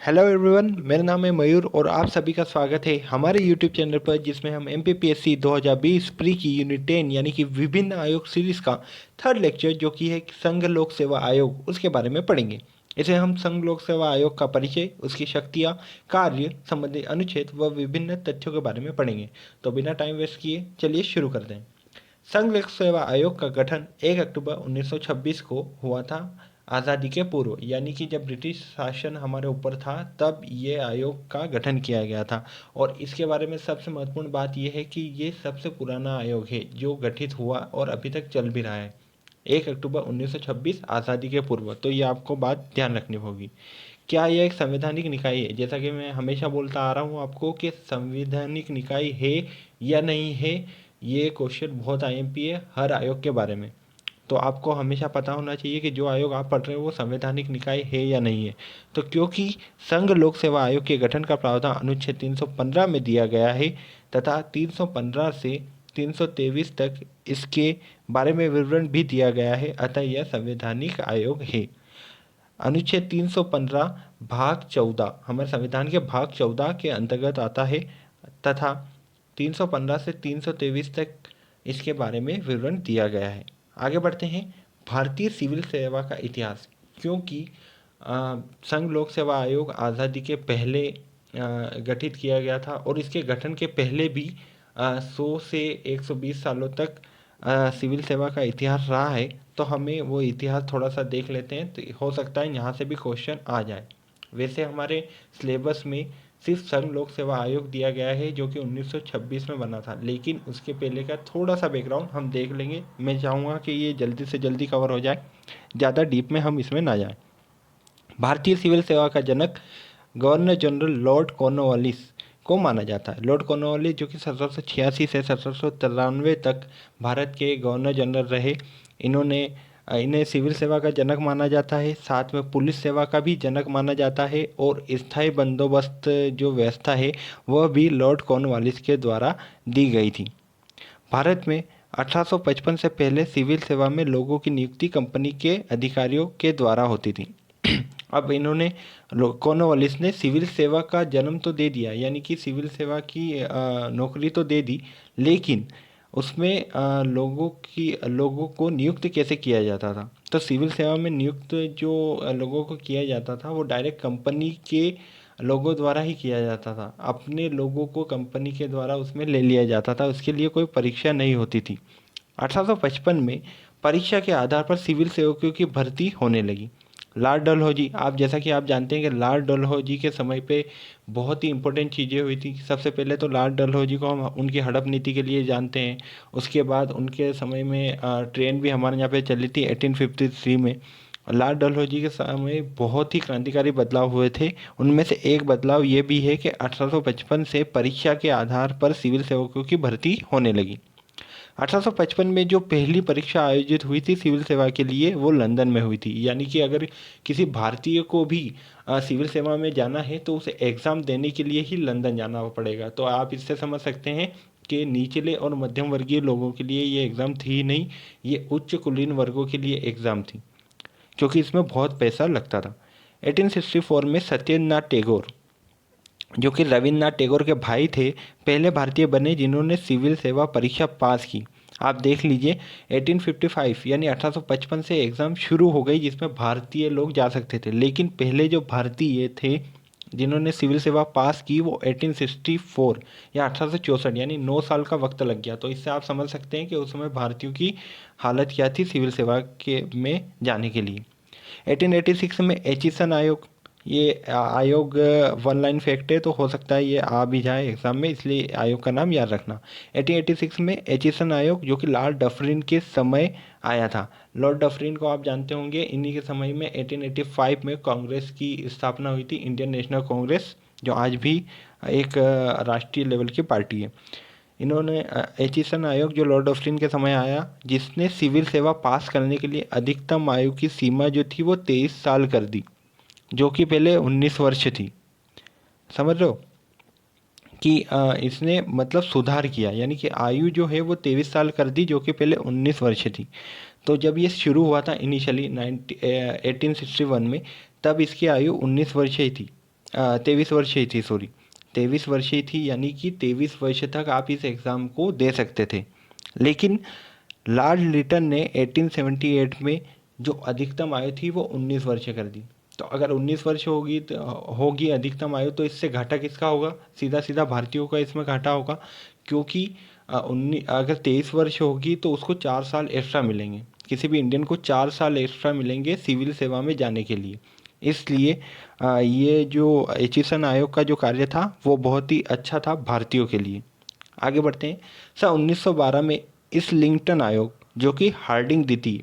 Hello everyone, मेरा नाम है मयूर और आप सभी का स्वागत है हमारे यूट्यूब चैनल पर, जिसमें हम एमपीपीएससी 2020 प्री की यूनिट 10 यानी कि विभिन्न आयोग सीरीज का थर्ड लेक्चर जो कि है संघ लोक सेवा आयोग, उसके बारे में पढ़ेंगे। इसे हम संघ लोक सेवा आयोग का परिचय, उसकी शक्तियाँ, कार्य संबंधी अनुच्छेद व विभिन्न तथ्यों के बारे में पढ़ेंगे। तो बिना टाइम वेस्ट किए चलिए शुरू करते हैं। संघ लोक सेवा आयोग का गठन 1 अक्टूबर 1926 को हुआ था, आज़ादी के पूर्व, यानी कि जब ब्रिटिश शासन हमारे ऊपर था तब ये आयोग का गठन किया गया था। और इसके बारे में सबसे महत्वपूर्ण बात यह है कि ये सबसे पुराना आयोग है जो गठित हुआ और अभी तक चल भी रहा है। 1 अक्टूबर 1926, आज़ादी के पूर्व। तो ये आपको बात ध्यान रखनी होगी। क्या यह एक संवैधानिक निकाय है? जैसा कि मैं हमेशा बोलता आ रहा हूँ आपको कि संवैधानिक निकाय है या नहीं है, ये क्वेश्चन बहुत आईएमपी है हर आयोग के बारे में। तो आपको हमेशा पता होना चाहिए कि जो आयोग आप पढ़ रहे हो वो संवैधानिक निकाय है या नहीं है। तो क्योंकि संघ लोक सेवा आयोग के गठन का प्रावधान अनुच्छेद 315 में दिया गया है तथा 315 से 323 तक इसके बारे में विवरण भी दिया गया है, अतः यह संवैधानिक आयोग है। अनुच्छेद 315 भाग 14 हमारे संविधान के भाग 14 के अंतर्गत आता है तथा 315 से 323 तक इसके बारे में विवरण दिया गया है। आगे बढ़ते हैं। भारतीय सिविल सेवा का इतिहास। क्योंकि संघ लोक सेवा आयोग आज़ादी के पहले गठित किया गया था और इसके गठन के पहले भी 100 से 120 सालों तक सिविल सेवा का इतिहास रहा है, तो हमें वो इतिहास थोड़ा सा देख लेते हैं, तो हो सकता है यहाँ से भी क्वेश्चन आ जाए। वैसे हमारे सिलेबस में सिर्फ संघ लोक सेवा आयोग दिया गया है जो कि 1926 में बना था, लेकिन उसके पहले का थोड़ा सा बैकग्राउंड हम देख लेंगे। मैं चाहूँगा कि ये जल्दी से जल्दी कवर हो जाए, ज़्यादा डीप में हम इसमें ना जाएं। भारतीय सिविल सेवा का जनक गवर्नर जनरल लॉर्ड कॉर्नवालिस को माना जाता है। लॉर्ड कॉर्नवालिस जो कि 1786 से 1793 तक भारत के गवर्नर जनरल रहे, इन्हें सिविल सेवा का जनक माना जाता है। साथ में पुलिस सेवा का भी जनक माना जाता है और स्थायी बंदोबस्त जो व्यवस्था है वह भी लॉर्ड कॉर्नवालिस के द्वारा दी गई थी। भारत में 1855 से पहले सिविल सेवा में लोगों की नियुक्ति कंपनी के अधिकारियों के द्वारा होती थी। अब इन्होंने कॉर्नवालिस ने सिविल सेवा का जन्म तो दे दिया, यानी कि सिविल सेवा की नौकरी तो दे दी, लेकिन उसमें लोगों को नियुक्त कैसे किया जाता था। तो सिविल सेवा में नियुक्त जो लोगों को किया जाता था वो डायरेक्ट कंपनी के लोगों द्वारा ही किया जाता था। अपने लोगों को कंपनी के द्वारा उसमें ले लिया जाता था, उसके लिए कोई परीक्षा नहीं होती थी। 1855 में परीक्षा के आधार पर सिविल सेवकों की भर्ती होने लगी। लॉर्ड डलहौजी, जैसा कि आप जानते हैं कि लॉर्ड डलहौजी के समय पे बहुत ही इंपॉर्टेंट चीज़ें हुई थी। सबसे पहले तो लॉर्ड डलहौजी को हम उनकी हड़प नीति के लिए जानते हैं। उसके बाद उनके समय में ट्रेन भी हमारे यहाँ पे चली थी 1853 में। लॉर्ड डलहौजी के समय बहुत ही क्रांतिकारी बदलाव हुए थे। उनमें से एक बदलाव ये भी है कि 1855 से परीक्षा के आधार पर सिविल सेवकों की भर्ती होने लगी। 1855 में जो पहली परीक्षा आयोजित हुई थी सिविल सेवा के लिए वो लंदन में हुई थी। यानी कि अगर किसी भारतीय को भी सिविल सेवा में जाना है तो उसे एग्ज़ाम देने के लिए ही लंदन जाना पड़ेगा। तो आप इससे समझ सकते हैं कि निचले और मध्यम वर्गीय लोगों के लिए ये एग्ज़ाम थी ही नहीं, ये उच्च कुलीन वर्गों के लिए एग्ज़ाम थी, क्योंकि इसमें बहुत पैसा लगता था। 1864 में सत्येंद्रनाथ टैगोर जो कि रविन्द्रनाथ टैगोर के भाई थे, पहले भारतीय बने जिन्होंने सिविल सेवा परीक्षा पास की। आप देख लीजिए 1855 यानी 1855 से एग्ज़ाम शुरू हो गई जिसमें भारतीय लोग जा सकते थे, लेकिन पहले जो भारतीय थे जिन्होंने सिविल सेवा पास की वो 1864 या 1864 यानी 9 साल का वक्त लग गया। तो इससे आप समझ सकते हैं कि उस समय भारतीयों की हालत क्या थी सिविल सेवा के में जाने के लिए। 1886 में एचिसन आयोग, ये आयोग वन लाइन फैक्ट है तो हो सकता है ये आ भी जाए एग्जाम में, इसलिए आयोग का नाम याद रखना। 1886 में एचिसन आयोग जो कि लॉर्ड डफरिन के समय आया था। लॉर्ड डफरिन को आप जानते होंगे, इन्हीं के समय में 1885 में कांग्रेस की स्थापना हुई थी, इंडियन नेशनल कांग्रेस, जो आज भी एक राष्ट्रीय लेवल की पार्टी है। इन्होंने एचिसन आयोग जो लॉर्ड डफरिन के समय आया, जिसने सिविल सेवा पास करने के लिए अधिकतम आयु की सीमा जो थी वो 23 साल कर दी, जो कि पहले 19 वर्ष थी। समझ लो कि इसने मतलब सुधार किया, यानी कि आयु जो है वो 23 साल कर दी जो कि पहले 19 वर्ष थी। तो जब ये शुरू हुआ था इनिशियली 1861 में, तब इसकी आयु 19 वर्ष ही थी। 23 वर्षीय थी, सॉरी 23 वर्षीय थी, यानी कि 23 वर्ष तक आप इस एग्ज़ाम को दे सकते थे। लेकिन लॉर्ड लिटन ने 1878 में जो अधिकतम आयु थी वो 19 वर्ष कर दी। तो अगर 19 वर्ष होगी तो होगी अधिकतम आयु, तो इससे घाटा किसका होगा? सीधा सीधा भारतीयों का इसमें घाटा होगा, क्योंकि अगर 23 वर्ष होगी तो उसको 4 साल एक्स्ट्रा मिलेंगे। किसी भी इंडियन को 4 साल एक्स्ट्रा मिलेंगे सिविल सेवा में जाने के लिए। इसलिए ये जो एचिसन आयोग का जो कार्य था वो बहुत ही अच्छा था भारतीयों के लिए। आगे बढ़ते हैं। सन 1912 में इस्लिंगटन आयोग, जो कि हार्डिंग द्वितीय,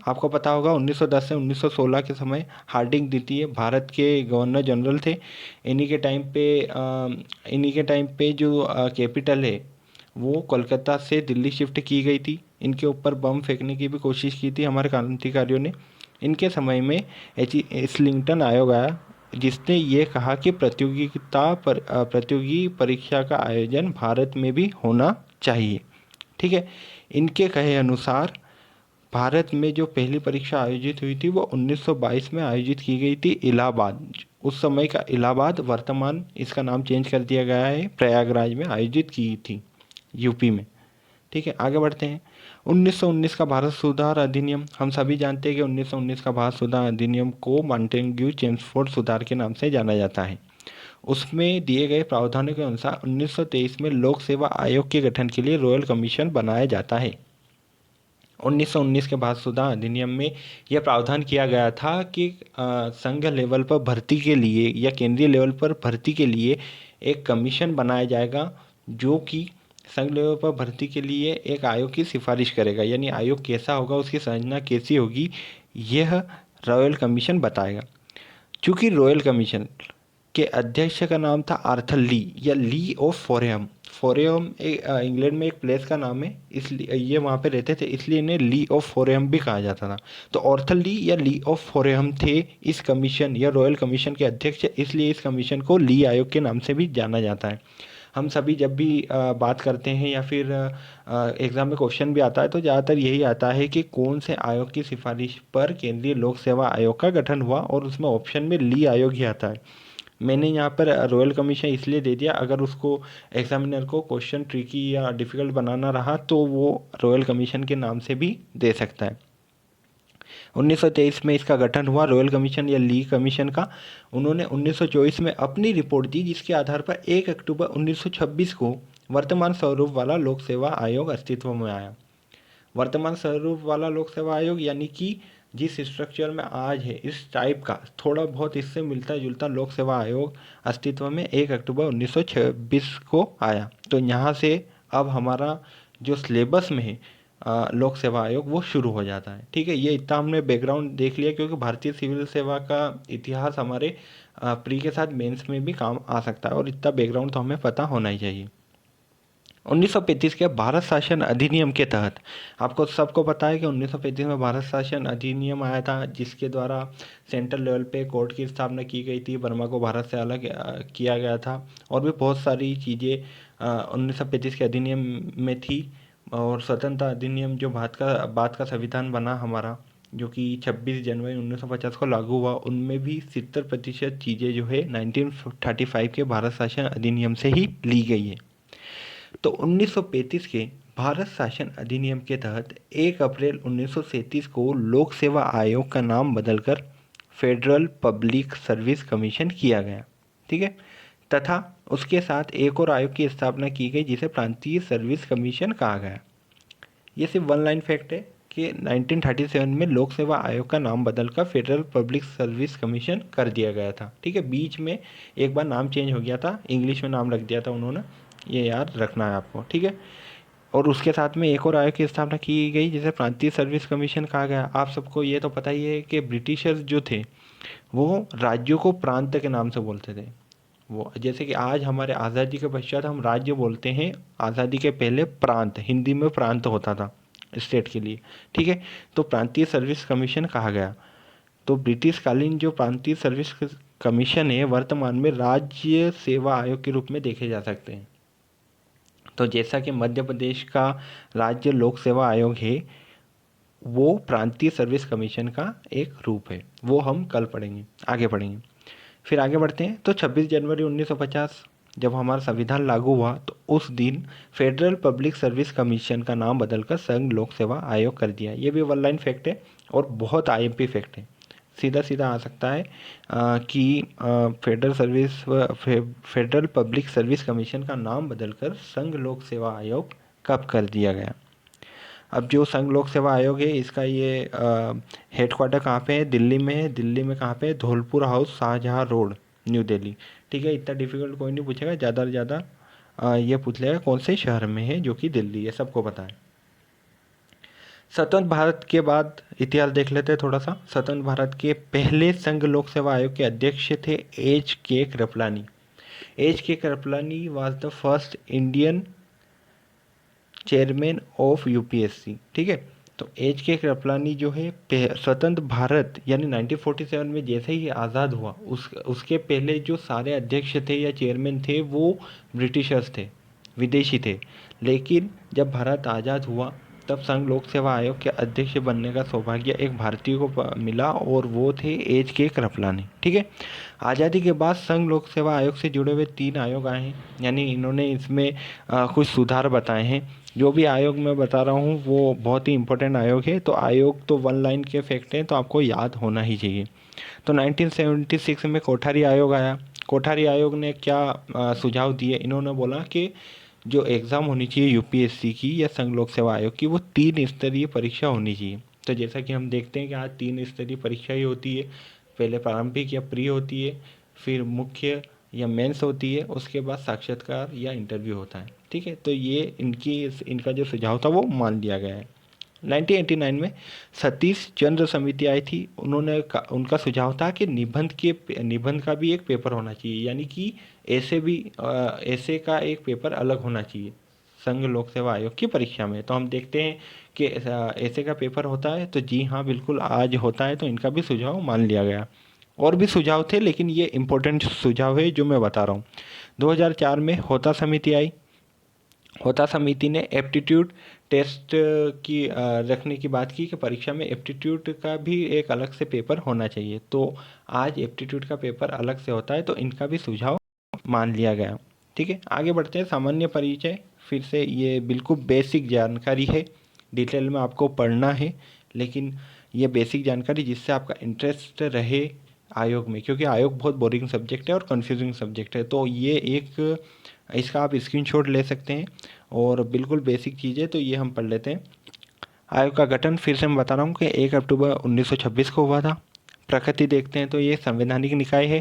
आपको पता होगा 1910 से 1916 के समय हार्डिंग द्वितीय भारत के गवर्नर जनरल थे। इन्हीं के टाइम पे जो कैपिटल है वो कोलकाता से दिल्ली शिफ्ट की गई थी। इनके ऊपर बम फेंकने की भी कोशिश की थी हमारे क्रांतिकारियों ने। इनके समय में इस्लिंगटन आयोग आया, जिसने ये कहा कि प्रतियोगी परीक्षा का आयोजन भारत में भी होना चाहिए। ठीक है, इनके कहे अनुसार भारत में जो पहली परीक्षा आयोजित हुई थी वो 1922 में आयोजित की गई थी इलाहाबाद। उस समय का इलाहाबाद, वर्तमान इसका नाम चेंज कर दिया गया है, प्रयागराज में आयोजित की थी, यूपी में। ठीक है, आगे बढ़ते हैं। 1919 का भारत सुधार अधिनियम, हम सभी जानते हैं कि 1919 का भारत सुधार अधिनियम को मॉन्टेग्यू चेम्सफोर्ड सुधार के नाम से जाना जाता है। उसमें दिए गए प्रावधानों के अनुसार 1923 में लोक सेवा आयोग के गठन के लिए रॉयल कमीशन बनाया जाता है। 1919 के भारत सुधार अधिनियम में यह प्रावधान किया गया था कि संघ लेवल पर भर्ती के लिए या केंद्रीय लेवल पर भर्ती के लिए एक कमीशन बनाया जाएगा, जो कि संघ लेवल पर भर्ती के लिए एक आयोग की सिफारिश करेगा। यानी आयोग कैसा होगा, उसकी संरचना कैसी होगी, यह रॉयल कमीशन बताएगा। चूँकि रॉयल कमीशन के अध्यक्ष का नाम था आर्थर ली या ली ऑफ फोरेहम। फोरेहम इंग्लैंड में एक प्लेस का नाम है, इसलिए ये वहाँ पे रहते थे, इसलिए इन्हें ली ऑफ फोरेहम भी कहा जाता था। तो आर्थर ली या ली ऑफ फोरेहम थे इस कमीशन या रॉयल कमीशन के अध्यक्ष, इसलिए इस कमीशन को ली आयोग के नाम से भी जाना जाता है। हम सभी जब भी बात करते हैं या फिर एग्ज़ाम में क्वेश्चन भी आता है तो ज़्यादातर यही आता है कि कौन से आयोग की सिफारिश पर केंद्रीय लोक सेवा आयोग का गठन हुआ, और उसमें ऑप्शन में ली आयोग ही आता है। मैंने यहाँ पर रॉयल कमीशन इसलिए दे दिया, अगर उसको एग्जामिनर को क्वेश्चन ट्रिकी या डिफ़िकल्ट बनाना रहा तो वो रॉयल कमीशन के नाम से भी दे सकता है। 1923 में इसका गठन हुआ, रॉयल कमीशन या ली कमीशन का। उन्होंने 1924 में अपनी रिपोर्ट दी, जिसके आधार पर 1 अक्टूबर 1926 को वर्तमान स्वरूप वाला लोक सेवा आयोग अस्तित्व में आया। वर्तमान स्वरूप वाला लोक सेवा आयोग यानी कि जिस स्ट्रक्चर में आज है, इस टाइप का थोड़ा बहुत इससे मिलता जुलता लोक सेवा आयोग अस्तित्व में 1 अक्टूबर 1926 को आया। तो यहाँ से अब हमारा जो सिलेबस में है लोक सेवा आयोग वो शुरू हो जाता है। ठीक है, ये इतना हमने बैकग्राउंड देख लिया, क्योंकि भारतीय सिविल सेवा का इतिहास हमारे प्री के साथ मेंस में भी काम आ सकता है, और इतना बैकग्राउंड तो हमें पता होना ही चाहिए। 1935 के भारत शासन अधिनियम के तहत, आपको सबको पता है कि 1935 में भारत शासन अधिनियम आया था, जिसके द्वारा सेंट्रल लेवल पे कोर्ट की स्थापना की गई थी, बर्मा को भारत से अलग किया गया था, और भी बहुत सारी चीज़ें 1935 के अधिनियम में थी। और स्वतंत्रता अधिनियम जो भारत का संविधान बना हमारा, जो कि 26 जनवरी 1950 को लागू हुआ, उनमें भी 70% चीज़ें जो है 1935 के भारत शासन अधिनियम से ही ली गई है। तो 1935 के भारत शासन अधिनियम के तहत 1 अप्रैल 1937 को लोक सेवा आयोग का नाम बदलकर फेडरल पब्लिक सर्विस कमीशन किया गया। ठीक है, तथा उसके साथ एक और आयोग की स्थापना की गई, जिसे प्रांतीय सर्विस कमीशन कहा गया। ये सिर्फ वन लाइन फैक्ट है कि 1937 में लोक सेवा आयोग का नाम बदलकर फेडरल पब्लिक सर्विस कमीशन कर दिया गया था। ठीक है, बीच में एक बार नाम चेंज हो गया था, इंग्लिश में नाम रख दिया था उन्होंने, ये याद रखना है आपको। ठीक है, और उसके साथ में एक और आयोग की स्थापना की गई, जिसे प्रांतीय सर्विस कमीशन कहा गया। आप सबको ये तो पता ही है कि ब्रिटिशर्स जो थे वो राज्यों को प्रांत के नाम से बोलते थे। वो जैसे कि आज हमारे आज़ादी के पश्चात हम राज्य बोलते हैं, आज़ादी के पहले प्रांत, हिंदी में प्रांत होता था स्टेट के लिए। ठीक है, तो प्रांतीय सर्विस कमीशन कहा गया। तो ब्रिटिश कालीन जो प्रांतीय सर्विस कमीशन है, वर्तमान में राज्य सेवा आयोग के रूप में देखे जा सकते हैं। तो जैसा कि मध्य प्रदेश का राज्य लोक सेवा आयोग है, वो प्रांतीय सर्विस कमीशन का एक रूप है, वो हम कल पढ़ेंगे, आगे पढ़ेंगे। फिर आगे बढ़ते हैं तो 26 जनवरी 1950 जब हमारा संविधान लागू हुआ तो उस दिन फेडरल पब्लिक सर्विस कमीशन का नाम बदलकर संघ लोक सेवा आयोग कर दिया। ये भी वन लाइन फैक्ट है और बहुत आईएमपी फैक्ट है, सीधा सीधा आ सकता है कि फेडरल पब्लिक सर्विस कमीशन का नाम बदलकर संघ लोक सेवा आयोग कब कर दिया गया। अब जो संघ लोक सेवा आयोग है इसका ये हेडक्वार्टर कहाँ पे है, दिल्ली में है। दिल्ली में कहाँ पे है, Dholpur house, Shahjahan road, New Delhi. ठीक है, इतना डिफिकल्ट कोई नहीं पूछेगा, ज़्यादा से ज़्यादा ये पूछ लेगा कौन से शहर में है, जो कि दिल्ली है, सबको पता है। स्वतंत्र भारत के बाद इतिहास देख लेते हैं थोड़ा सा। स्वतंत्र भारत के पहले संघ लोक सेवा आयोग के अध्यक्ष थे एच के कृपलानी। एच के Kripalani was the first Indian chairman of UPSC. ठीक है, तो एच के कृपलानी जो है स्वतंत्र भारत यानी 1947 में जैसे ही आज़ाद हुआ उसके पहले जो सारे अध्यक्ष थे या चेयरमैन थे वो ब्रिटिशर्स थे, विदेशी थे। लेकिन जब भारत आज़ाद हुआ तब संघ लोक सेवा आयोग के अध्यक्ष बनने का सौभाग्य एक भारतीय को मिला और वो थे एच के कृपलानी। ठीक है, आज़ादी के बाद संघ लोक सेवा आयोग से जुड़े हुए 3 आयोग आए हैं, यानी इन्होंने इसमें कुछ सुधार बताए हैं। जो भी आयोग मैं बता रहा हूँ वो बहुत ही इंपॉर्टेंट आयोग है, तो आयोग तो वन लाइन के फैक्ट हैं तो आपको याद होना ही चाहिए। तो 1976 में कोठारी आयोग आया। कोठारी आयोग ने क्या सुझाव दिए, इन्होंने बोला कि जो एग्ज़ाम होनी चाहिए यूपीएससी की या संघ लोक सेवा आयोग की वो 3 स्तरीय परीक्षा होनी चाहिए। तो जैसा कि हम देखते हैं कि आज 3 स्तरीय परीक्षा ही होती है, पहले प्रारंभिक या प्री होती है, फिर मुख्य या मेंस होती है, उसके बाद साक्षात्कार या इंटरव्यू होता है। ठीक है, तो ये इनका जो सुझाव था वो मान लिया गया है। 1989 में सतीश चंद्र समिति आई थी। उनका सुझाव था कि निबंध का भी एक पेपर होना चाहिए, यानी कि ऐसे का एक पेपर अलग होना चाहिए संघ लोक सेवा आयोग की परीक्षा में। तो हम देखते हैं कि ऐसे का पेपर होता है, तो जी हाँ बिल्कुल आज होता है, तो इनका भी सुझाव मान लिया गया। और भी सुझाव थे लेकिन ये इम्पोर्टेंट सुझाव है जो मैं बता रहा हूँ। 2004 में होता समिति आई। होता समिति ने एप्टीट्यूड टेस्ट की रखने की बात की कि परीक्षा में एप्टीट्यूड का भी एक अलग से पेपर होना चाहिए। तो आज एप्टीट्यूड का पेपर अलग से होता है, तो इनका भी सुझाव मान लिया गया। ठीक है, आगे बढ़ते हैं। सामान्य परिचय, फिर से ये बिल्कुल बेसिक जानकारी है, डिटेल में आपको पढ़ना है, लेकिन ये बेसिक जानकारी जिससे आपका इंटरेस्ट रहे आयोग में, क्योंकि आयोग बहुत बोरिंग सब्जेक्ट है और कन्फ्यूजिंग सब्जेक्ट है। तो ये इसका आप स्क्रीनशॉट ले सकते हैं और बिल्कुल बेसिक चीज़ है, तो ये हम पढ़ लेते हैं। आयोग का गठन फिर से मैं बता रहा हूँ कि 1 अक्टूबर 1926 को हुआ था। प्रकृति देखते हैं तो ये संवैधानिक निकाय है।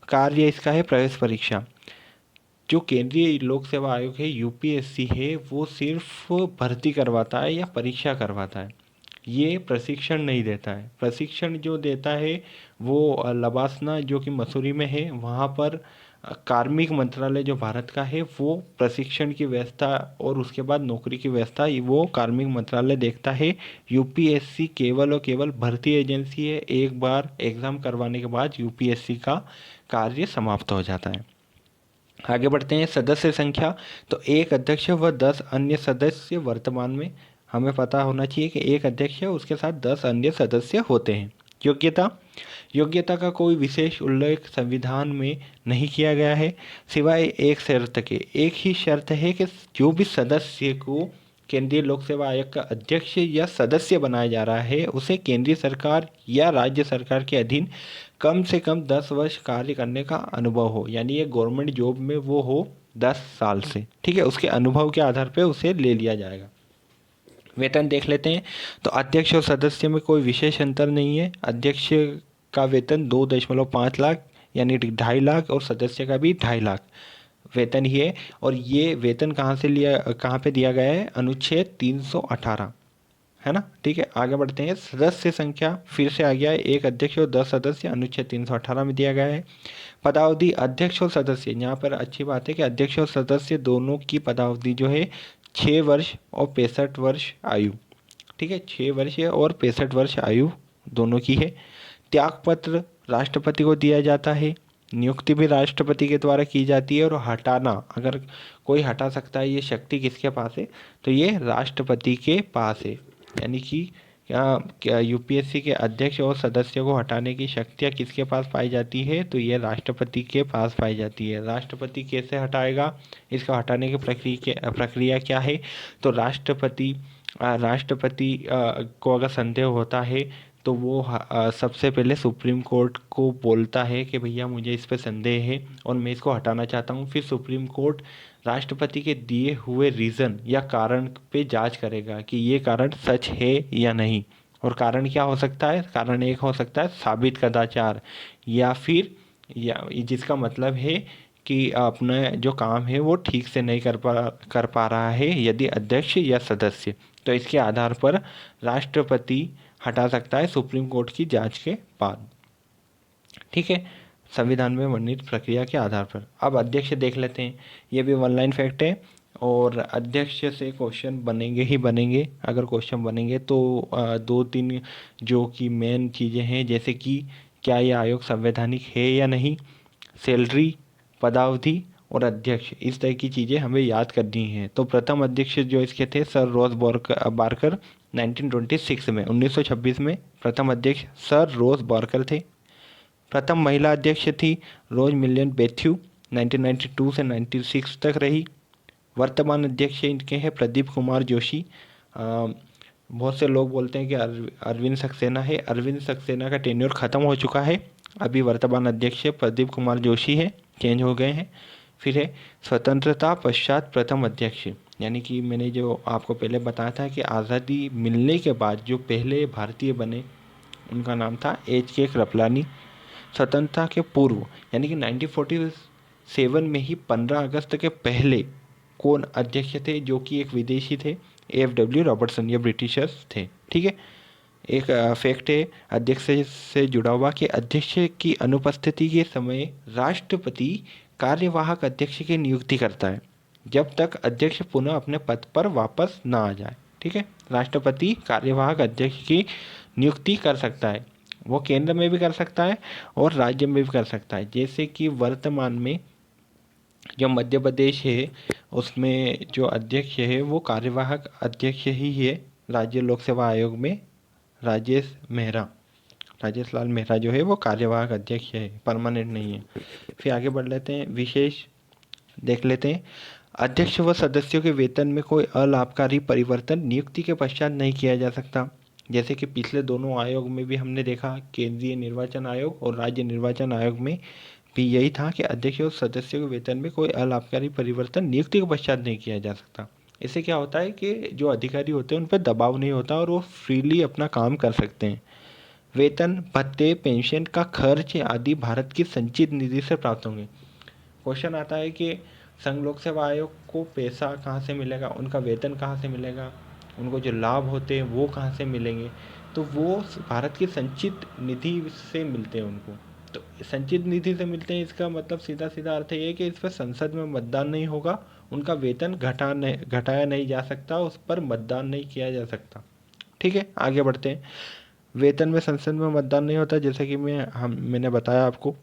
कार्य इसका है प्रवेश परीक्षा। जो केंद्रीय लोक सेवा आयोग है यूपीएससी है, वो सिर्फ भर्ती करवाता है या परीक्षा करवाता है, ये प्रशिक्षण नहीं देता है। प्रशिक्षण जो देता है वो लबासना जो कि मसूरी में है, वहाँ पर कार्मिक मंत्रालय जो भारत का है वो प्रशिक्षण की व्यवस्था और उसके बाद नौकरी की व्यवस्था वो कार्मिक मंत्रालय देखता है। यूपीएससी केवल और केवल भर्ती एजेंसी है, एक बार एग्ज़ाम करवाने के बाद यूपीएससी का कार्य समाप्त हो जाता है। आगे बढ़ते हैं। सदस्य संख्या, तो एक अध्यक्ष व 10 अन्य सदस्य, वर्तमान में हमें पता होना चाहिए कि एक अध्यक्ष है उसके साथ 10 अन्य सदस्य होते हैं। योग्यता, योग्यता का कोई विशेष उल्लेख संविधान में नहीं किया गया है सिवाय एक शर्त के। एक ही शर्त है कि जो भी सदस्य को केंद्रीय लोक सेवा आयोग का अध्यक्ष या सदस्य बनाया जा रहा है उसे केंद्रीय सरकार या राज्य सरकार के अधीन कम से कम 10 वर्ष कार्य करने का अनुभव हो, यानी ये गवर्नमेंट जॉब में वो हो 10 साल से। ठीक है, उसके अनुभव के आधार पर उसे ले लिया जाएगा। वेतन देख लेते हैं। तो अध्यक्ष और सदस्य में कोई विशेष अंतर नहीं है। अध्यक्ष का वेतन 2.5 लाख यानी 2.5 लाख और सदस्य का भी 2.5 लाख वेतन ही है। और ये वेतन कहाँ पे दिया गया है, अनुच्छेद 318 है ना। ठीक है, आगे बढ़ते हैं। सदस्य संख्या फिर से आ गया है, एक अध्यक्ष और 10 सदस्य, अनुच्छेद 318 में दिया गया है। पदावधि, अध्यक्ष और सदस्य, यहाँ पर अच्छी बात है कि अध्यक्ष और सदस्य दोनों की पदावधि जो है 6 वर्ष और 65 वर्ष आयु। ठीक है, 6 वर्ष और 65 वर्ष आयु दोनों की है। त्यागपत्र राष्ट्रपति को दिया जाता है। नियुक्ति भी राष्ट्रपति के द्वारा की जाती है और हटाना, अगर कोई हटा सकता है, ये शक्ति किसके पास है, तो ये राष्ट्रपति के पास है। यानी कि क्या यूपीएससी के अध्यक्ष और सदस्यों को हटाने की शक्तियाँ किसके पास पाई जाती है? तो ये राष्ट्रपति के पास पाई जाती है। राष्ट्रपति कैसे हटाएगा? इसका हटाने की प्रक्रिया क्या है? तो राष्ट्रपति को अगर संदेह होता है तो वो सबसे पहले सुप्रीम कोर्ट को बोलता है कि भैया मुझे इस पे संदेह है और मैं इसको हटाना चाहता हूँ। फिर सुप्रीम कोर्ट राष्ट्रपति के दिए हुए रीज़न या कारण पे जांच करेगा कि ये कारण सच है या नहीं। और कारण क्या हो सकता है? कारण एक हो सकता है साबित कदाचार, या फिर जिसका मतलब है कि अपना जो काम है वो ठीक से नहीं कर पा रहा है यदि अध्यक्ष या सदस्य। तो इसके आधार पर राष्ट्रपति हटा सकता है सुप्रीम कोर्ट की जांच के बाद। ठीक है, संविधान में वर्णित प्रक्रिया के आधार पर। अब अध्यक्ष देख लेते हैं। ये भी वन लाइन फैक्ट है और अध्यक्ष से क्वेश्चन बनेंगे ही बनेंगे। अगर क्वेश्चन बनेंगे तो दो तीन जो कि मेन चीज़ें हैं, जैसे कि क्या यह आयोग संवैधानिक है या नहीं, सैलरी, पदावधि और अध्यक्ष, इस तरह की चीज़ें हमें याद करनी है। तो प्रथम अध्यक्ष जो इसके थे सर रोज बारकर 1926 में 1926 में प्रथम अध्यक्ष सर रोज बारकर थे। प्रथम महिला अध्यक्ष थी रोज मिलियन बेथ्यू, 1992 से 96 तक रही। वर्तमान अध्यक्ष इनके हैं प्रदीप कुमार जोशी। बहुत से लोग बोलते हैं कि अरविंद सक्सेना है। अरविंद सक्सेना का टेन्योर ख़त्म हो चुका है। अभी वर्तमान अध्यक्ष प्रदीप कुमार जोशी है, चेंज हो गए हैं। फिर है स्वतंत्रता पश्चात प्रथम अध्यक्ष, यानी कि मैंने जो आपको पहले बताया था कि आज़ादी मिलने के बाद जो पहले भारतीय बने उनका नाम था HK कृपलानी। स्वतंत्रता के पूर्व यानी कि 1947 में ही 15 अगस्त के पहले कौन अध्यक्ष थे? जो कि एक विदेशी थे, AFW रॉबर्टसन, ये ब्रिटिशर्स थे। ठीक है, एक फैक्ट है अध्यक्ष से जुड़ा हुआ कि अध्यक्ष की अनुपस्थिति के समय राष्ट्रपति कार्यवाहक अध्यक्ष की नियुक्ति करता है जब तक अध्यक्ष पुनः अपने पद पर वापस ना आ जाए। ठीक है, राष्ट्रपति कार्यवाहक अध्यक्ष की नियुक्ति कर सकता है। वो केंद्र में भी कर सकता है और राज्य में भी कर सकता है। जैसे कि वर्तमान में जो मध्य प्रदेश है उसमें जो अध्यक्ष है वो कार्यवाहक अध्यक्ष ही है राज्य लोक सेवा आयोग में, राजेश लाल मेहरा जो है वो कार्यवाहक अध्यक्ष है, परमानेंट नहीं है। फिर आगे बढ़ लेते हैं, विशेष देख लेते हैं। अध्यक्ष व सदस्यों के वेतन में कोई अलाभकारी परिवर्तन नियुक्ति के पश्चात नहीं किया जा सकता। जैसे कि पिछले दोनों आयोग में भी हमने देखा, केंद्रीय निर्वाचन आयोग और राज्य निर्वाचन आयोग में भी यही था कि अध्यक्ष और सदस्यों के वेतन में कोई अलाभकारी परिवर्तन नियुक्ति के पश्चात नहीं किया जा सकता। इससे क्या होता है कि जो अधिकारी होते हैं उन पर दबाव नहीं होता और वो फ्रीली अपना काम कर सकते हैं। वेतन, भत्ते, पेंशन का खर्च आदि भारत की संचित निधि से प्राप्त होंगे। क्वेश्चन आता है कि संघ लोक सेवा आयोग को पैसा कहाँ से मिलेगा, उनका वेतन कहाँ से मिलेगा, उनको जो लाभ होते हैं वो कहाँ से मिलेंगे? तो वो भारत की संचित निधि से मिलते हैं उनको। तो संचित निधि से मिलते हैं, इसका मतलब सीधा सीधा अर्थ ये है कि इस पर संसद में मतदान नहीं होगा, उनका वेतन घटाया नहीं जा सकता, उस पर मतदान नहीं किया जा सकता। ठीक है, आगे बढ़ते हैं। वेतन में संसद में मतदान नहीं होता, जैसे कि मैंने बताया आपको।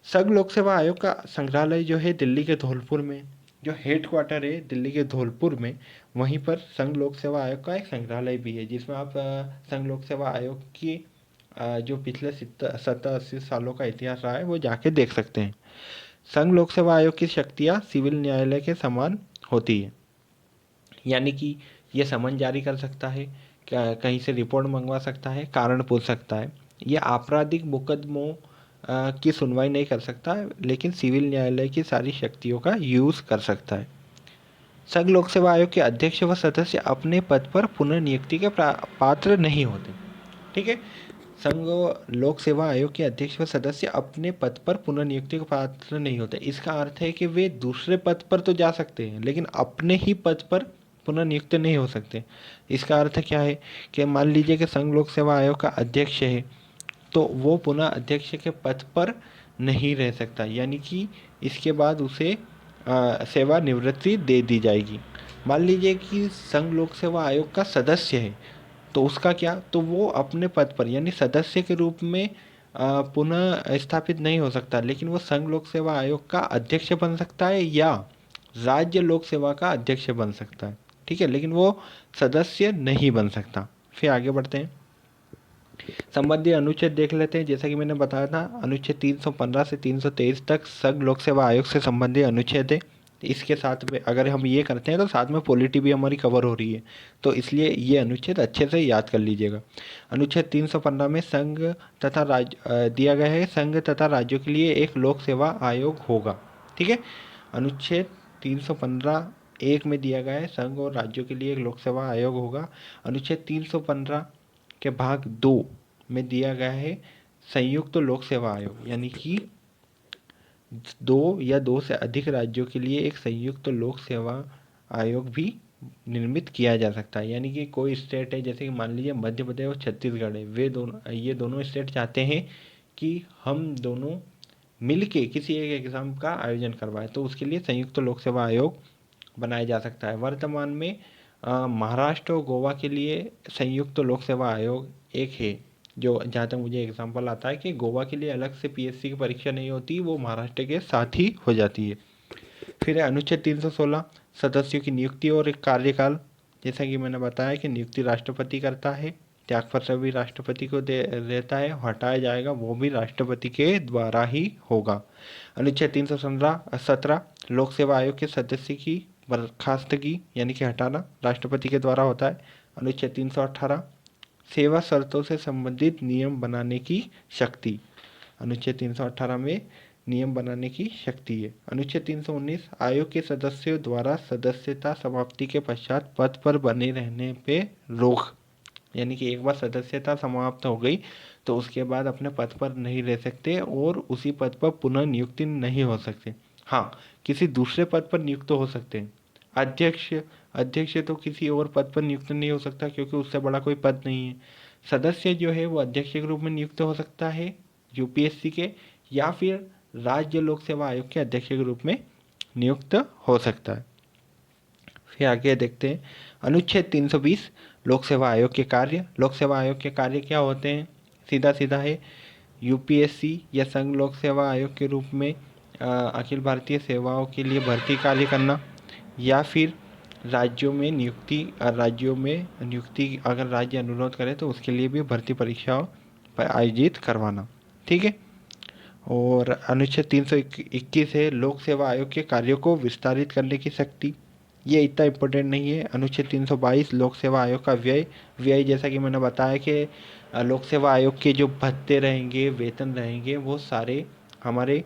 संघ लोक सेवा आयोग का संग्रहालय जो है दिल्ली के धौलपुर में, जो हेड क्वार्टर है दिल्ली के धौलपुर में, वहीं पर संघ लोक सेवा आयोग का एक संग्रहालय भी है जिसमें आप संघ लोक सेवा आयोग की जो पिछले 70-80 सालों का इतिहास रहा है वो जाके देख सकते हैं। संघ लोक सेवा आयोग की शक्तियाँ सिविल न्यायालय के समान होती है, यानी कि ये समन जारी कर सकता है, कहीं से रिपोर्ट मंगवा सकता है, कारण पूछ सकता है। यह आपराधिक मुकदमों की सुनवाई नहीं कर सकता है, लेकिन सिविल न्यायालय की सारी शक्तियों का यूज़ कर सकता है। संघ लोक सेवा आयोग के अध्यक्ष व सदस्य अपने पद पर पुनर्नियुक्ति के पात्र नहीं होते। ठीक है, संघ लोक सेवा आयोग के अध्यक्ष व सदस्य अपने पद पर पुनर्नियुक्ति के पात्र नहीं होते। इसका अर्थ है कि वे दूसरे पद पर तो जा सकते हैं लेकिन अपने ही पद पर पुनर्नियुक्त नहीं हो सकते। इसका अर्थ क्या है कि मान लीजिए कि संघ लोक सेवा आयोग का अध्यक्ष है तो वो पुनः अध्यक्ष के पद पर नहीं रह सकता, यानी कि इसके बाद उसे सेवानिवृत्ति दे दी जाएगी। मान लीजिए कि संघ लोक सेवा आयोग का सदस्य है तो उसका क्या, तो वो अपने पद पर यानी सदस्य के रूप में पुनः स्थापित नहीं हो सकता, लेकिन वो संघ लोक सेवा आयोग का अध्यक्ष बन सकता है या राज्य लोक सेवा का अध्यक्ष बन सकता है। ठीक है, लेकिन वो सदस्य नहीं बन सकता। फिर आगे बढ़ते हैं, संबंधित अनुच्छेद देख लेते हैं। जैसा कि मैंने बताया था, अनुच्छेद 315 से 323 तक संघ लोक सेवा आयोग से संबंधित अनुच्छेद है। इसके साथ में अगर हम ये करते हैं तो साथ में पॉलिटी भी हमारी कवर हो रही है, तो इसलिए ये अनुच्छेद अच्छे से याद कर लीजिएगा। अनुच्छेद 315 में संघ तथा राज्य दिया गया है, संघ तथा राज्यों के लिए एक लोक सेवा आयोग होगा। ठीक है, अनुच्छेद 315 एक में दिया गया है, संघ और राज्यों के लिए एक लोक सेवा आयोग होगा। अनुच्छेद 315 के भाग 2 में दिया गया है संयुक्त लोक सेवा आयोग, यानी कि दो या दो से अधिक राज्यों के लिए एक संयुक्त लोक सेवा आयोग भी निर्मित किया जा सकता है। यानी कि कोई स्टेट है, जैसे कि मान लीजिए मध्य प्रदेश और छत्तीसगढ़ है, ये दोनों स्टेट चाहते हैं कि हम दोनों मिलके किसी एक एग्ज़ाम का आयोजन करवाएं, तो उसके लिए संयुक्त लोक सेवा आयोग बनाया जा सकता है। वर्तमान में महाराष्ट्र और गोवा के लिए संयुक्त लोक सेवा आयोग एक है, जो जहाँ तक मुझे एग्जाम्पल आता है कि गोवा के लिए अलग से पीएससी की परीक्षा नहीं होती, वो महाराष्ट्र के साथ ही हो जाती है। फिर है अनुच्छेद 316 सदस्यों की नियुक्ति और कार्यकाल। जैसा कि मैंने बताया कि नियुक्ति राष्ट्रपति करता है, त्यागपत्र भी राष्ट्रपति को देता है, हटाया जाएगा वो भी राष्ट्रपति के द्वारा ही होगा। अनुच्छेद 317 लोक सेवा आयोग के सदस्य की बर्खास्तगी यानी कि हटाना राष्ट्रपति के द्वारा होता है। अनुच्छेद 318 सेवा शर्तों से संबंधित नियम बनाने की शक्ति, अनुच्छेद 318 में नियम बनाने की शक्ति है। अनुच्छेद 319 आयोग के सदस्यों द्वारा सदस्यता समाप्ति के पश्चात पद पर बने रहने पे रोक, यानी कि एक बार सदस्यता समाप्त हो गई तो उसके बाद अपने पद पर नहीं रह सकते और उसी पद पर पुनः नियुक्ति नहीं हो सकते। हाँ, किसी दूसरे पद पर नियुक्त हो सकते हैं। अध्यक्ष अध्यक्ष तो किसी और पद पर नियुक्त नहीं हो सकता, क्योंकि उससे बड़ा कोई पद नहीं है। सदस्य जो है वो अध्यक्ष के रूप में नियुक्त हो सकता है यूपीएससी के, या फिर राज्य लोक सेवा आयोग के अध्यक्ष के रूप में नियुक्त हो सकता है। फिर आगे देखते हैं अनुच्छेद 320 लोक सेवा आयोग के कार्य। लोक सेवा आयोग के कार्य क्या होते हैं? सीधा सीधा है, यूपीएससी या संघ लोक सेवा आयोग के रूप में अखिल भारतीय सेवाओं के लिए भर्ती कार्य करना, या फिर राज्यों में नियुक्ति अगर राज्य अनुरोध करे तो उसके लिए भी भर्ती परीक्षाओं पर आयोजित करवाना। ठीक है, और अनुच्छेद 321 है लोक सेवा आयोग के कार्यों को विस्तारित करने की शक्ति। ये इतना इम्पोर्टेंट नहीं है। अनुच्छेद 322 लोक सेवा आयोग का व्यय जैसा कि मैंने बताया कि लोक सेवा आयोग के जो भत्ते रहेंगे, वेतन रहेंगे, वो सारे हमारे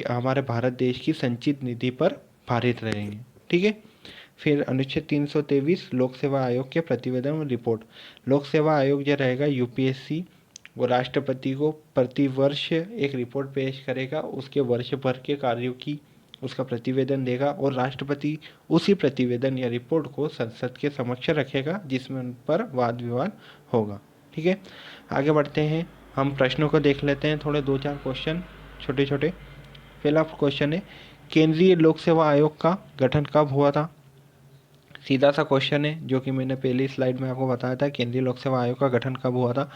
हमारे भारत देश की संचित निधि पर भारित रहेंगे। ठीक है, फिर अनुच्छेद 323 लोक सेवा आयोग के प्रतिवेदन और रिपोर्ट। लोक सेवा आयोग जो रहेगा यूपीएससी, वो राष्ट्रपति को प्रति वर्ष एक रिपोर्ट पेश करेगा, उसके वर्ष भर के कार्यों की उसका प्रतिवेदन देगा और राष्ट्रपति उसी प्रतिवेदन या रिपोर्ट को संसद के समक्ष रखेगा, जिसमें उन पर वाद विवाद होगा। ठीक है, आगे बढ़ते हैं, हम प्रश्नों को देख लेते हैं, थोड़े 2-4 क्वेश्चन छोटे छोटे। पहला क्वेश्चन है, केंद्रीय लोक सेवा आयोग का गठन कब हुआ था? सीधा सा क्वेश्चन है, जो कि मैंने पहली स्लाइड में आपको बताया था, केंद्रीय लोक सेवा आयोग का गठन कब हुआ था।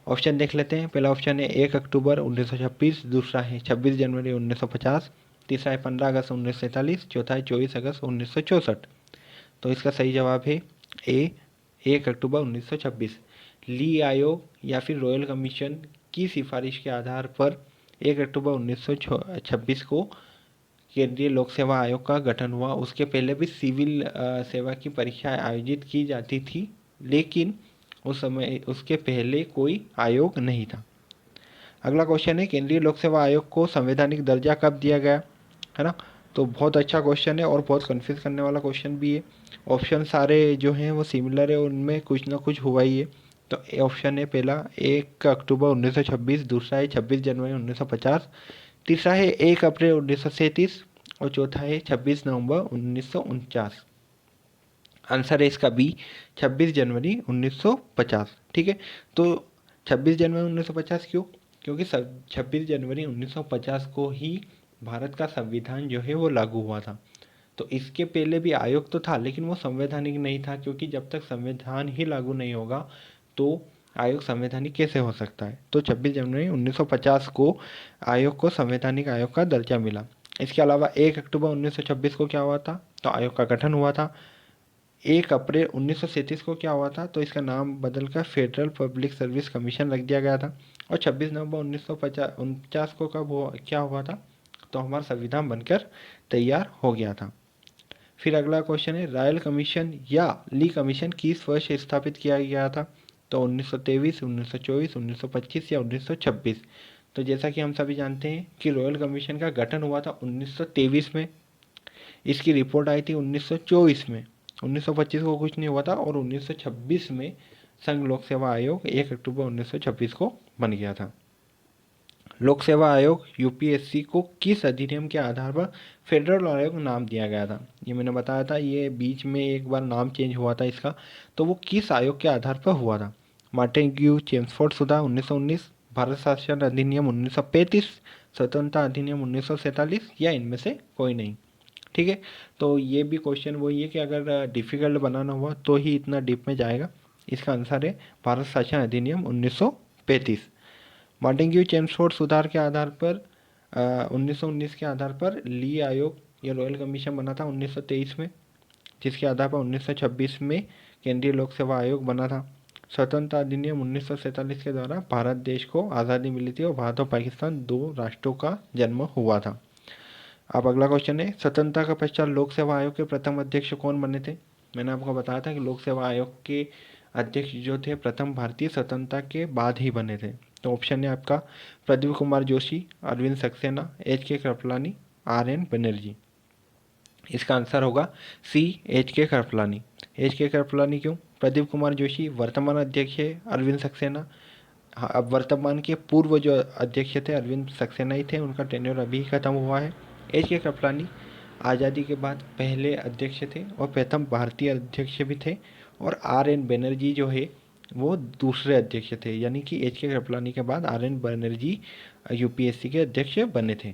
ऑप्शन देख लेते हैं। पहला ऑप्शन है 1 अक्टूबर 1926, दूसरा है 26 जनवरी 1950, तीसरा है 15 अगस्त 1943, चौथा है 24 अगस्त 1964। तो इसका सही जवाब है ए, 1 अक्टूबर 1926। ली आयोग या फिर रॉयल कमीशन की सिफारिश के आधार पर 1 अक्टूबर 1926 को केंद्रीय लोक सेवा आयोग का गठन हुआ। उसके पहले भी सिविल सेवा की परीक्षाएं आयोजित की जाती थी, लेकिन उस समय उसके पहले कोई आयोग नहीं था। अगला क्वेश्चन है, केंद्रीय लोक सेवा आयोग को संवैधानिक दर्जा कब दिया गया? है ना, तो बहुत अच्छा क्वेश्चन है और बहुत कंफ्यूज करने वाला क्वेश्चन भी है। ऑप्शन सारे जो हैं वो सिमिलर है, उनमें कुछ ना कुछ हुआ ही है। तो ऑप्शन है पहला 1 अक्टूबर 1926, दूसरा है 26 जनवरी 1950, तीसरा है 1 अप्रैल 1937 और चौथा है 26 नवंबर 1949। आंसर है इसका बी, 26 जनवरी 1950। ठीक है, तो 26 जनवरी 1950 क्यों? क्योंकि 26 जनवरी 1950 को ही भारत का संविधान जो है वो लागू हुआ था। तो इसके पहले भी आयोग तो था, लेकिन वो संवैधानिक नहीं था, क्योंकि जब तक संविधान ही लागू नहीं होगा तो आयोग संवैधानिक कैसे हो सकता है। तो 26 जनवरी 1950 को आयोग को संवैधानिक आयोग का दर्जा मिला। इसके अलावा 1 अक्टूबर 1926 को क्या हुआ था? तो आयोग का गठन हुआ था। 1 अप्रैल 1937 को क्या हुआ था, तो इसका नाम बदलकर फेडरल पब्लिक सर्विस कमीशन रख दिया गया था। और 26 नवंबर 1949 को कब हुआ, क्या हुआ था, तो हमारा संविधान बनकर तैयार हो गया था। फिर अगला क्वेश्चन है, रॉयल कमीशन या ली कमीशन किस वर्ष स्थापित किया गया था, तो 1923, 1924, 1925 या 1926। तो जैसा कि हम सभी जानते हैं कि रॉयल कमीशन का गठन हुआ था 1923 में, इसकी रिपोर्ट आई थी 1924 में, 1925 को कुछ नहीं हुआ था, और 1926 में संघ लोक सेवा आयोग 1 अक्टूबर 1926 को बन गया था। लोक सेवा आयोग यूपीएससी को किस अधिनियम के आधार पर फेडरल आयोग नाम दिया गया था, ये मैंने बताया था, ये बीच में एक बार नाम चेंज हुआ था इसका, तो वो किस आयोग के आधार पर हुआ था। मार्टेग्यू चेम्सफोर्ड सुधा 1919, भारत शासन अधिनियम 1935, स्वतंत्रता अधिनियम 1947 या इनमें से कोई नहीं। ठीक है, तो ये भी क्वेश्चन वही है कि अगर डिफ़िकल्ट बनाना हुआ तो ही इतना डीप में जाएगा। इसका आंसर है भारत शासन अधिनियम 1935। मॉन्टेग्यू चेम्सफोर्ड सुधार के आधार पर 1919 के आधार पर ली आयोग या रॉयल कमीशन बना था 1923 में, जिसके आधार पर 1926 में केंद्रीय लोक सेवा आयोग बना था। स्वतंत्रता अधिनियम 1947 के द्वारा भारत देश को आज़ादी मिली थी और भारत और पाकिस्तान 2 राष्ट्रों का जन्म हुआ था। अब अगला क्वेश्चन है, स्वतंत्रता के पश्चात लोक सेवा आयोग के प्रथम अध्यक्ष कौन बने थे। मैंने आपको बताया था कि लोक सेवा आयोग के अध्यक्ष जो थे प्रथम भारतीय स्वतंत्रता के बाद ही बने थे। तो ऑप्शन है आपका प्रदीप कुमार जोशी, अरविंद सक्सेना, एच के कृपलानी, RN बनर्जी। इसका आंसर होगा सी, एच के कृपलानी। एच के कृपलानी क्यों, प्रदीप कुमार जोशी वर्तमान अध्यक्ष है, अरविंद सक्सेना, हाँ, अब वर्तमान के पूर्व जो अध्यक्ष थे अरविंद सक्सेना ही थे, उनका टेन्योर अभी खत्म हुआ है। एच के कृपलानी आज़ादी के बाद पहले अध्यक्ष थे और प्रथम भारतीय अध्यक्ष भी थे, और RN बनर्जी जो है वो दूसरे अध्यक्ष थे, यानी कि एच के कृपलानी के बाद RN बनर्जी यूपीएससी के अध्यक्ष बने थे।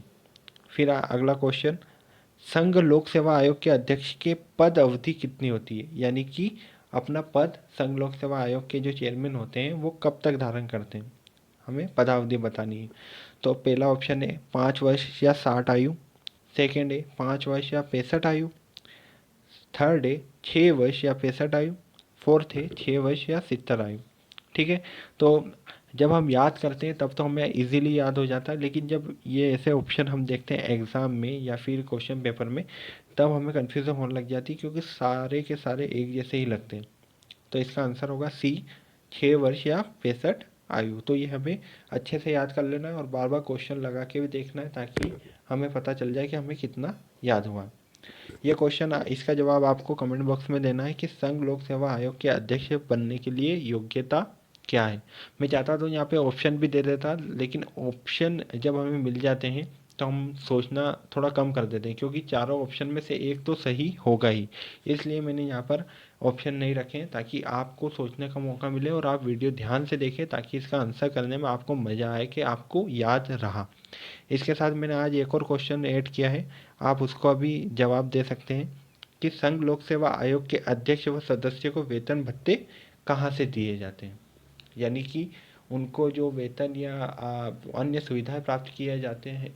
फिर अगला क्वेश्चन, संघ लोक सेवा आयोग के अध्यक्ष के पद अवधि कितनी होती है, यानी कि अपना पद संघ लोक सेवा आयोग के जो चेयरमैन होते हैं वो कब तक धारण करते हैं, हमें पदावधि बतानी है। तो पहला ऑप्शन है 5 वर्ष या 60 आयु, सेकेंड है 5 वर्ष या 65 आयु, थर्ड है 6 वर्ष या 65 आयु, फोर्थ है 6 वर्ष या 70 आयु। ठीक है, तो जब हम याद करते हैं तब तो हमें इजीली याद हो जाता है, लेकिन जब ये ऐसे ऑप्शन हम देखते हैं एग्ज़ाम में या फिर क्वेश्चन पेपर में, तब हमें कन्फ्यूज़न होने लग जाती है, क्योंकि सारे के सारे एक जैसे ही लगते हैं। तो इसका आंसर होगा सी, 6 वर्ष या 65 आयु। तो ये हमें अच्छे से याद कर लेना है और बार बार क्वेश्चन लगा के भी देखना है, ताकि हमें पता चल जाए कि हमें कितना याद हुआ। ये क्वेश्चन, इसका जवाब आपको कमेंट बॉक्स में देना है कि संघ लोक सेवा आयोग के अध्यक्ष बनने के लिए योग्यता क्या है। मैं चाहता तो यहाँ पे ऑप्शन भी दे देता, लेकिन ऑप्शन जब हमें मिल जाते हैं तो हम सोचना थोड़ा कम कर देते हैं, क्योंकि चारों ऑप्शन में से एक तो सही होगा ही, इसलिए मैंने यहाँ पर ऑप्शन नहीं रखे, ताकि आपको सोचने का मौका मिले और आप वीडियो ध्यान से देखें, ताकि इसका आंसर करने में आपको मज़ा आए कि आपको याद रहा। इसके साथ मैंने आज एक और क्वेश्चन ऐड किया है, आप उसको अभी जवाब दे सकते हैं कि संघ लोक सेवा आयोग के अध्यक्ष व सदस्य को वेतन भत्ते कहाँ से दिए जाते हैं, यानी कि उनको जो वेतन या अन्य सुविधाएं प्राप्त किए जाते हैं,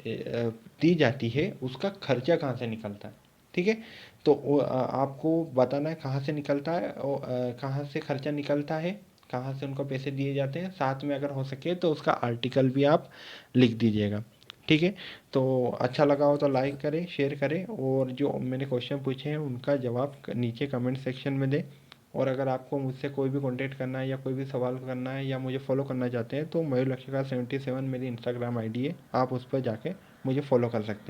दी जाती है, उसका खर्चा कहाँ से निकलता है। ठीक है, तो आपको बताना है कहाँ से निकलता है और कहाँ से खर्चा निकलता है, कहाँ से उनको पैसे दिए जाते हैं, साथ में अगर हो सके तो उसका आर्टिकल भी आप लिख दीजिएगा। ठीक है, तो अच्छा लगा हो तो लाइक करें, शेयर करें, और जो मैंने क्वेश्चन पूछे हैं उनका जवाब नीचे कमेंट सेक्शन में दें। और अगर आपको मुझसे कोई भी कॉन्टेक्ट करना है या कोई भी सवाल करना है या मुझे फॉलो करना चाहते हैं, तो मयूर लक्ष्यकार 77 मेरी इंस्टाग्राम ID है, आप उस पर जाके मुझे फॉलो कर सकते हैं।